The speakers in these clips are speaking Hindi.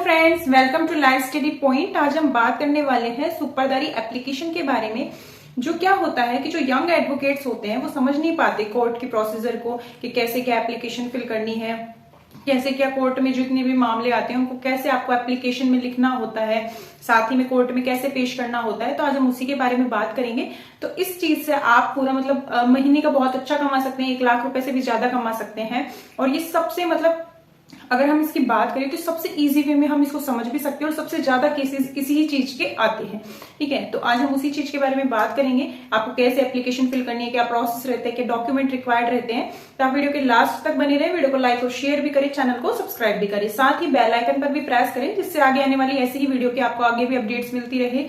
Friends, welcome to life study point. आज हम बात करने वाले हैं सुपरदारी एप्लीकेशन के बारे में। जो क्या होता है कि जो यंग एडवोकेट्स होते हैं वो समझ नहीं पाते कोर्ट की प्रोसीजर को कि कैसे क्या एप्लीकेशन फिल करनी है, कैसे क्या कोर्ट में जितने भी मामले आते हैं उनको कैसे आपको एप्लीकेशन में लिखना होता है, साथ ही में कोर्ट में कैसे पेश करना होता है। तो आज हम उसी के बारे में बात करेंगे। तो इस चीज से आप पूरा महीने का बहुत अच्छा कमा सकते हैं, 1 लाख रुपए से भी ज्यादा कमा सकते हैं। और ये सबसे अगर हम इसकी बात करें तो सबसे इजी वे में हम इसको समझ भी सकते हैं और सबसे ज्यादा केसेस किसी ही चीज के आते हैं। ठीक है, तो आज हम उसी चीज के बारे में बात करेंगे। आपको कैसे एप्लीकेशन फिल करनी है, क्या प्रोसेस रहते हैं, क्या डॉक्यूमेंट रिक्वायर्ड रहते हैं। तो आप वीडियो के लास्ट तक बने रहे, वीडियो को लाइक और शेयर भी करें, चैनल को सब्सक्राइब भी करें, साथ ही बेल आइकन पर भी प्रेस करें जिससे आगे आने वाली ऐसी ही वीडियो की आपको आगे भी अपडेट्स मिलती रहे।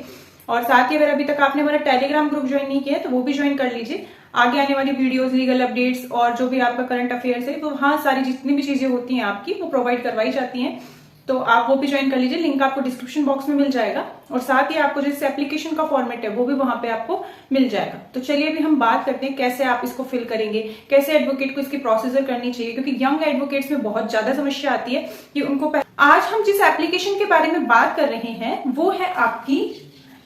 और साथ ही अगर अभी तक आपने हमारा टेलीग्राम ग्रुप ज्वाइन नहीं किया है तो वो भी ज्वाइन कर लीजिए। आगे आने वाली वीडियोस, लीगल अपडेट्स और जो भी आपका करंट अफेयर्स है, तो वहां सारी जितनी भी चीजें होती हैं आपकी वो प्रोवाइड करवाई जाती हैं। तो आप वो भी ज्वाइन कर लीजिए, लिंक आपको डिस्क्रिप्शन बॉक्स में मिल जाएगा। और साथ ही आपको जैसे एप्लीकेशन का फॉर्मेट है वो भी वहां पे आपको मिल जाएगा। तो चलिए अभी हम बात करते हैं कैसे आप इसको फिल करेंगे, कैसे एडवोकेट को इसकी प्रोसीजर करनी चाहिए, क्योंकि यंग एडवोकेट्स में बहुत ज्यादा समस्या आती है कि उनको आज हम जिस एप्लीकेशन के बारे में बात कर रहे हैं वो है आपकी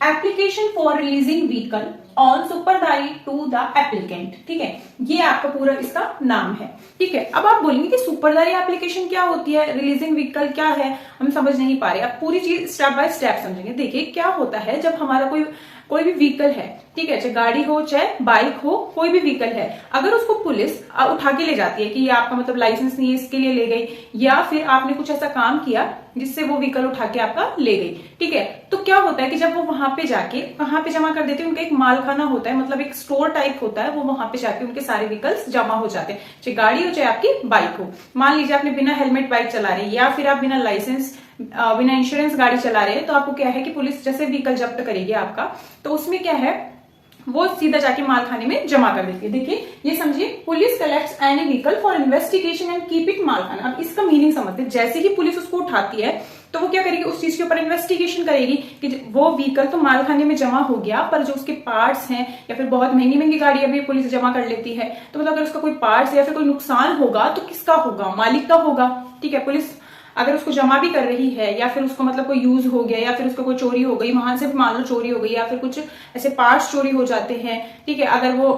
application for releasing vehicle on सुपरदारी टू द एप्लीकेंट। ठीक है, ये आपका पूरा इसका नाम है। ठीक है, अब आप बोलेंगे कि सुपरदारी एप्लीकेशन क्या होती है, रिलीजिंग व्हीकल क्या है, हम समझ नहीं पा रहे। अब पूरी चीज स्टेप बाय स्टेप समझेंगे। देखिए क्या होता है जब हमारा कोई भी व्हीकल है, ठीक है, चाहे गाड़ी हो चाहे बाइक हो, कोई भी व्हीकल है, अगर उसको पुलिस उठा के ले जाती है कि ये आपका लाइसेंस नहीं है इसके लिए ले गई, या फिर आपने कुछ ऐसा काम किया जिससे वो व्हीकल उठा के आपका ले गई। ठीक है, तो क्या होता है कि जब वो वहां पे जाके कहाँ पे जमा कर देते हैं, उनका एक मालखाना होता है, मतलब एक स्टोर टाइप होता है, वो वहां पे जाके उनके सारे व्हीकल्स जमा हो जाते हैं, चाहे गाड़ी हो चाहे आपकी बाइक हो। मान लीजिए आपने बिना हेलमेट बाइक चला रही है या फिर आप बिना लाइसेंस बिना इंश्योरेंस गाड़ी चला रहे हैं, तो आपको क्या है कि पुलिस जैसे व्हीकल जब्त करेगी आपका, तो उसमें क्या है वो सीधा जाके मालखाने में जमा कर देती है। देखिए ये समझिए, police collects any vehicle for investigation and keep it मालखाना। अब इसका मीनिंग समझते हैं। जैसे ही पुलिस उसको उठाती है तो वो क्या करेगी, उस चीज के ऊपर इन्वेस्टिगेशन करेगी कि वो व्हीकल तो मालखाने में जमा हो गया, पर जो उसके पार्ट्स हैं, या फिर बहुत महंगी महंगी गाड़ियां भी पुलिस जमा कर लेती है, तो अगर उसका कोई पार्ट्स या फिर कोई नुकसान होगा तो किसका होगा, मालिक का होगा। ठीक है, पुलिस अगर उसको जमा भी कर रही है या फिर उसको कोई यूज हो गया या फिर उसको कोई चोरी हो गई, वहां से मान लो चोरी हो गई या फिर कुछ ऐसे पार्ट्स चोरी हो जाते हैं। ठीक है, अगर वो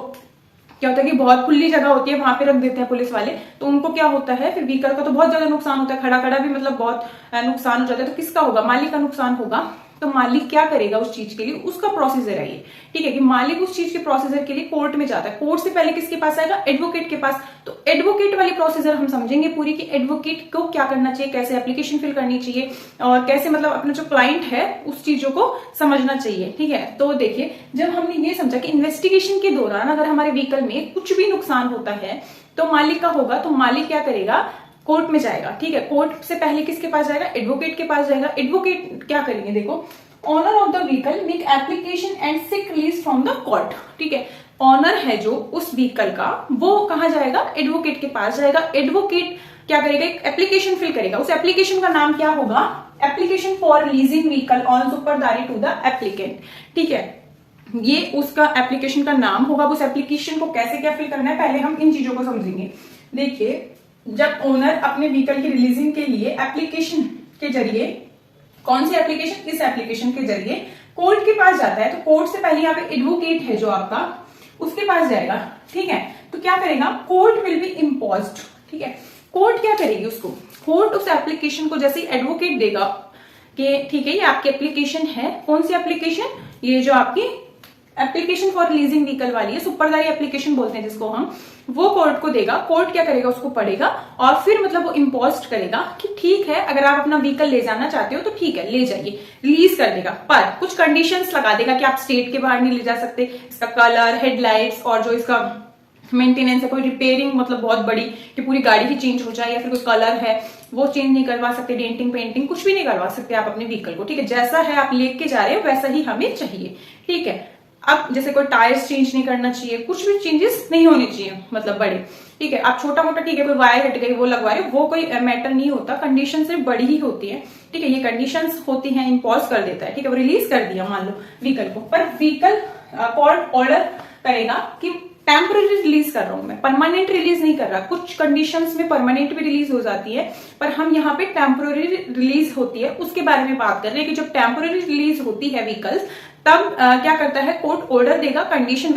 क्या होता है कि बहुत खुली जगह होती है वहां पे रख देते हैं पुलिस वाले, तो उनको क्या होता है फिर व्हीकल का तो बहुत ज्यादा नुकसान होता है, खड़ा खड़ा भी बहुत नुकसान हो जाता है। तो किसका होगा, मालिक का नुकसान होगा। तो मालिक क्या करेगा उस चीज के लिए, उसका प्रोसीजर है ये। ठीक है, कि मालिक उस चीज के प्रोसीजर के लिए कोर्ट में जाता है। कोर्ट से पहले किसके पास आएगा, एडवोकेट के पास। तो एडवोकेट वाली प्रोसीजर हम समझेंगे पूरी कि एडवोकेट को क्या करना चाहिए, कैसे एप्लीकेशन फिल करनी चाहिए और कैसे अपना जो क्लाइंट है उस चीजों को समझना चाहिए। ठीक है, तो देखिए जब हमने ये समझा कि इन्वेस्टिगेशन के दौरान अगर हमारे व्हीकल में कुछ भी नुकसान होता है तो मालिक का होगा, तो मालिक क्या करेगा, कोर्ट में जाएगा। ठीक है, कोर्ट से पहले किसके पास जाएगा, एडवोकेट के पास जाएगा। एडवोकेट क्या करेंगे, देखो, owner of the vehicle make application and seek release from the court. ठीक है, ऑनर है जो उस व्हीकल का, वो कहा जाएगा, एडवोकेट के पास जाएगा। एडवोकेट क्या करेगा, एक एप्लीकेशन फिल करेगा। उस एप्लीकेशन का नाम क्या होगा, application for releasing vehicle on सुपरदारी टू द एप्लीकेंट। ठीक है, ये उसका एप्लीकेशन का नाम होगा। उस एप्लीकेशन को कैसे क्या फिल करना है पहले हम इन चीजों को समझेंगे। देखिए जब ओनर अपने व्हीकल की रिलीजिंग के लिए एप्लीकेशन के जरिए, कौन सी एप्लीकेशन, इस एप्लीकेशन के जरिए कोर्ट के पास जाता है, तो कोर्ट से पहले यहाँ पे एडवोकेट है जो आपका, उसके पास जाएगा। ठीक है, तो क्या करेगा, कोर्ट विल बी इम्पोज्ड। ठीक है, कोर्ट क्या करेगी उसको, कोर्ट उस एप्लीकेशन को जैसे ही एडवोकेट देगा कि ठीक है ये आपकी एप्लीकेशन है, कौन सी एप्लीकेशन, ये जो आपकी एप्लीकेशन फॉर रिलीजिंग व्हीकल वाली है, सुपरदारी एप्लीकेशन बोलते हैं जिसको हम, वो कोर्ट को देगा। कोर्ट क्या करेगा, उसको पढ़ेगा और फिर वो इम्पोस्ट करेगा कि ठीक है अगर आप अपना व्हीकल ले जाना चाहते हो तो ठीक है ले जाइए, रिलीज कर देगा। पर कुछ कंडीशंस लगा देगा कि आप स्टेट के बाहर नहीं ले जा सकते, इसका कलर, हेडलाइट्स और जो इसका मेंटेनेंस है, कोई रिपेयरिंग बहुत बड़ी कि पूरी गाड़ी ही चेंज हो जाए या फिर कोई कलर है वो चेंज नहीं करवा सकते, डेंटिंग पेंटिंग कुछ भी नहीं करवा सकते आप अपने व्हीकल को। ठीक है, जैसा है आप लेके जा रहे हो वैसा ही हमें चाहिए। ठीक है, अब जैसे कोई टायर्स चेंज नहीं करना चाहिए, कुछ भी चेंजेस नहीं होने चाहिए बड़े। ठीक है, आप छोटा मोटा ठीक है कोई वायर हट गई वो लगवा रहे हो, वो कोई मैटर नहीं होता, कंडीशन सिर्फ बड़ी ही होती है। ठीक है, ये कंडीशंस होती हैं, इम्पोज कर देता है। ठीक है, वो रिलीज कर दिया मान लो व्हीकल को, पर व्हीकल कोर्ट ऑर्डर करेगा कि टेम्पररी रिलीज कर रहा हूं मैं, परमानेंट रिलीज नहीं कर रहा। कुछ कंडीशंस में परमानेंट भी रिलीज हो जाती है, पर हम यहाँ पे टेम्पररी रिलीज होती है उसके बारे में बात कर रहे हैं कि जब टेम्पररी रिलीज होती है व्हीकल्स, तब क्या करता है, कोर्ट ऑर्डर देगा कंडीशन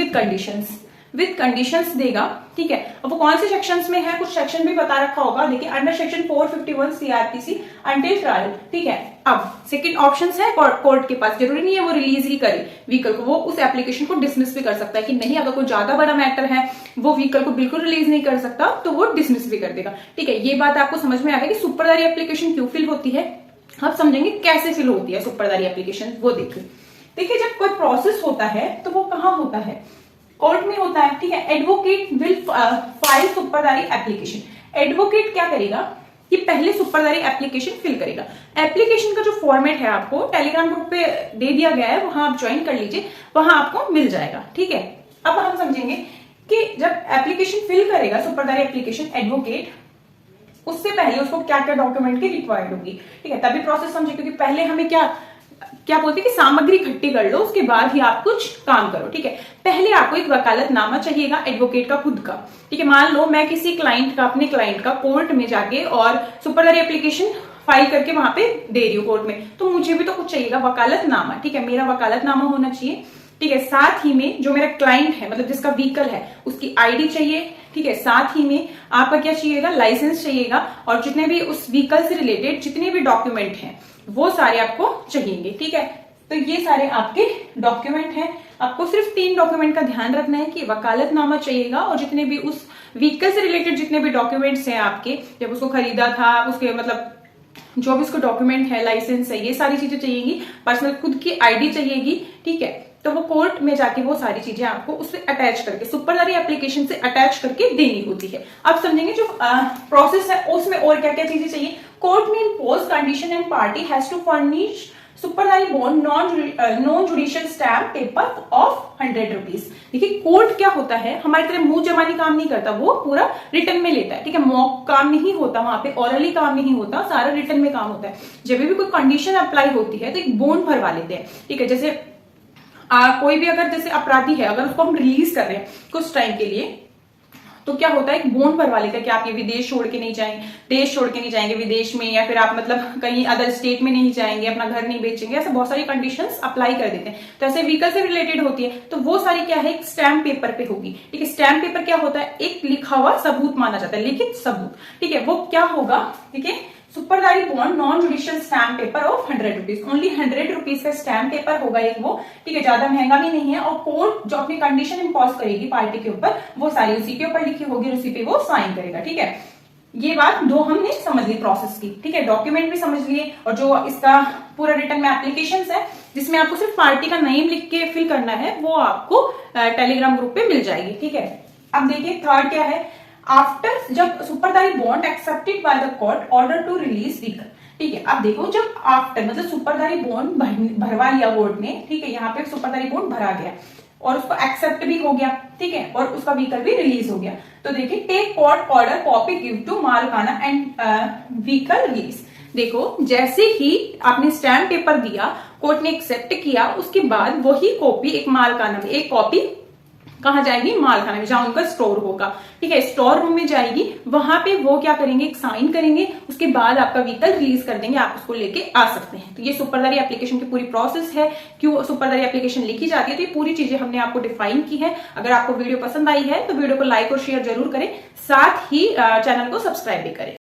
विद कंडीशंस देगा, ठीक है। अब वो कौन से सेक्शंस में है, कुछ सेक्शन भी बता रखा होगा, देखिए under section 451 CrPC until trial, ठीक है। अब सेकंड ऑप्शन है कोर्ट के पास, जरूरी नहीं है वो रिलीज ही करे व्हीकल को, वो उस एप्लीकेशन को डिसमिस भी कर सकता है कि नहीं, अगर कोई ज्यादा बड़ा मैटर है वो व्हीकल को बिल्कुल रिलीज नहीं कर सकता तो वो डिसमिस भी कर देगा, ठीक है। ये बात आपको समझ में आ गई कि सुपरदारी एप्लीकेशन क्यों फिल होती है। अब समझेंगे कैसे फिल होती है सुपरदारी एप्लीकेशन, वो देखिए जब कोई प्रोसेस होता है तो वो कहाँ होता है, कोर्ट में होता है, ठीक है। एडवोकेट विल फाइल सुपरदारी एप्लीकेशन। एडवोकेट क्या करेगा कि पहले सुपरदारी एप्लीकेशन फिल करेगा। एप्लीकेशन का जो फॉर्मेट है आपको टेलीग्राम ग्रुप पे दे दिया गया है, वहां आप ज्वाइन कर लीजिए, वहां आपको मिल जाएगा, ठीक है। अब हम समझेंगे कि जब एप्लीकेशन फिल करेगा सुपरदारी एप्लीकेशन एडवोकेट, उससे पहले उसको क्या क्या डॉक्यूमेंट की रिक्वायर्ड होगी, ठीक है, तभी प्रोसेस समझे। क्योंकि पहले हमें क्या बोलते हैं कि सामग्री इकट्ठी कर लो, उसके बाद ही आप कुछ काम करो, ठीक है। पहले आपको एक वकालतनामा चाहिएगा एडवोकेट का खुद का, ठीक है। मान लो मैं किसी क्लाइंट का, अपने क्लाइंट का कोर्ट में जाके और सुपरदारी एप्लीकेशन फाइल करके वहां पे दे रही हूँ कोर्ट में, तो मुझे भी तो कुछ चाहिएगा, वकालतनामा, ठीक है। मेरा वकालतनामा होना चाहिए, ठीक है। साथ ही में जो मेरा क्लाइंट है, मतलब जिसका व्हीकल है, उसकी आईडी चाहिए, ठीक है। साथ ही में आपका क्या चाहिएगा, लाइसेंस चाहिएगा, और जितने भी उस व्हीकल से रिलेटेड जितने भी डॉक्यूमेंट हैं वो सारे आपको चाहिएंगे, ठीक है। तो ये सारे आपके डॉक्यूमेंट हैं। आपको सिर्फ 3 डॉक्यूमेंट का ध्यान रखना है कि वकालतनामा चाहिएगा, और जितने भी उस व्हीकल से रिलेटेड जितने भी डॉक्यूमेंट्स हैं आपके, जब उसको खरीदा था उसके मतलब जो भी उसको डॉक्यूमेंट है, लाइसेंस है, ये सारी चीजें चाहिएगी। पर्सनल खुद की आईडी चाहिएगी, ठीक है। तो वो कोर्ट में जाके वो सारी चीजें आपको उससे अटैच करके, सुपरदारी एप्लीकेशन से अटैच करके देनी होती है। अब समझेंगे जो प्रोसेस है उसमें और क्या क्या चीजें चाहिए। कोर्ट में impose condition and party has to furnish सुपरदारी bond non judicial stamp paper of 100 rupees. देखिए कोर्ट क्या होता है, हमारी तरह मुंह जबानी काम नहीं करता, वो पूरा रिटर्न में लेता है, ठीक है। मॉक काम नहीं होता वहां पे, ऑरली काम नहीं होता, सारा रिटर्न में काम होता है। जब भी कोई कंडीशन अप्लाई होती है तो एक बॉन्ड भरवा लेते हैं, ठीक है। जैसे कोई भी अगर जैसे अपराधी है, अगर उसको हम रिलीज कर रहे हैं कुछ टाइम के लिए, तो क्या होता है, एक बॉन्ड भरवा लेते हैं कि आप ये विदेश छोड़ के नहीं जाएंगे, देश छोड़ के नहीं जाएंगे विदेश में, या फिर आप मतलब कहीं अदर स्टेट में नहीं जाएंगे, अपना घर नहीं बेचेंगे, ऐसे बहुत सारी कंडीशंस अप्लाई कर देते हैं। तो ऐसे व्हीकल से रिलेटेड होती है, तो वो सारी क्या है, एक स्टैम्प पेपर पे होगी, ठीक है। स्टैम्प पेपर क्या होता है, एक लिखा हुआ सबूत माना जाता है, लिखित सबूत, ठीक है। वो क्या होगा, ठीक है, सुपरदारी bond non judicial stamp paper of 100 rupees, only 100 rupees का स्टैम्प पेपर होगा एक वो, ठीक है। ज्यादा महंगा भी नहीं है, और कोर्ट जो अपनी कंडीशन इंपोज करेगी पार्टी के ऊपर, वो सारी उसी के ऊपर लिखी होगी, उसी पे वो साइन करेगा, ठीक है। ये बात दो हमने समझ ली प्रोसेस की, ठीक है। डॉक्यूमेंट भी समझ लिए, और जो इसका पूरा रिटर्न में एप्लीकेशन है जिसमें आपको सिर्फ पार्टी का नेम लिख के फिल करना है, वो आपको टेलीग्राम ग्रुप पे मिल जाएगी, ठीक है। अब देखिए थर्ड क्या है, आफ्टर जब सुपरदारी bond accepted by the court order to release vehicle, ठीक है। अब देखो जब आफ्टर मतलब सुपरदारी बॉन्ड भरवा लिया कोर्ट ने, ठीक है, यहाँ पे सुपरदारी बॉन्ड भरा गया और उसको एक्सेप्ट भी हो गया, ठीक है, और उसका व्हीकल भी रिलीज हो गया, तो देखिए take court order copy give to मालकाना एंड व्हीकल रिलीज। देखो जैसे ही आपने स्टैम्प पेपर दिया, कोर्ट ने एक्सेप्ट किया, उसके बाद वही कॉपी एक मालकाना में, एक कॉपी कहाँ जाएगी, मालखाना में, जहां उनका स्टोर होगा, ठीक है, स्टोर रूम में जाएगी। वहां पे वो क्या करेंगे, एक साइन करेंगे, उसके बाद आपका व्हीकल रिलीज कर देंगे, आप उसको लेके आ सकते हैं। तो ये सुपरदारी एप्लीकेशन की पूरी प्रोसेस है, क्यों सुपरदारी एप्लीकेशन लिखी जाती है, तो ये पूरी चीजें हमने आपको डिफाइन की है। अगर आपको वीडियो पसंद आई है तो वीडियो को लाइक और शेयर जरूर करें, साथ ही चैनल को सब्सक्राइब भी करें।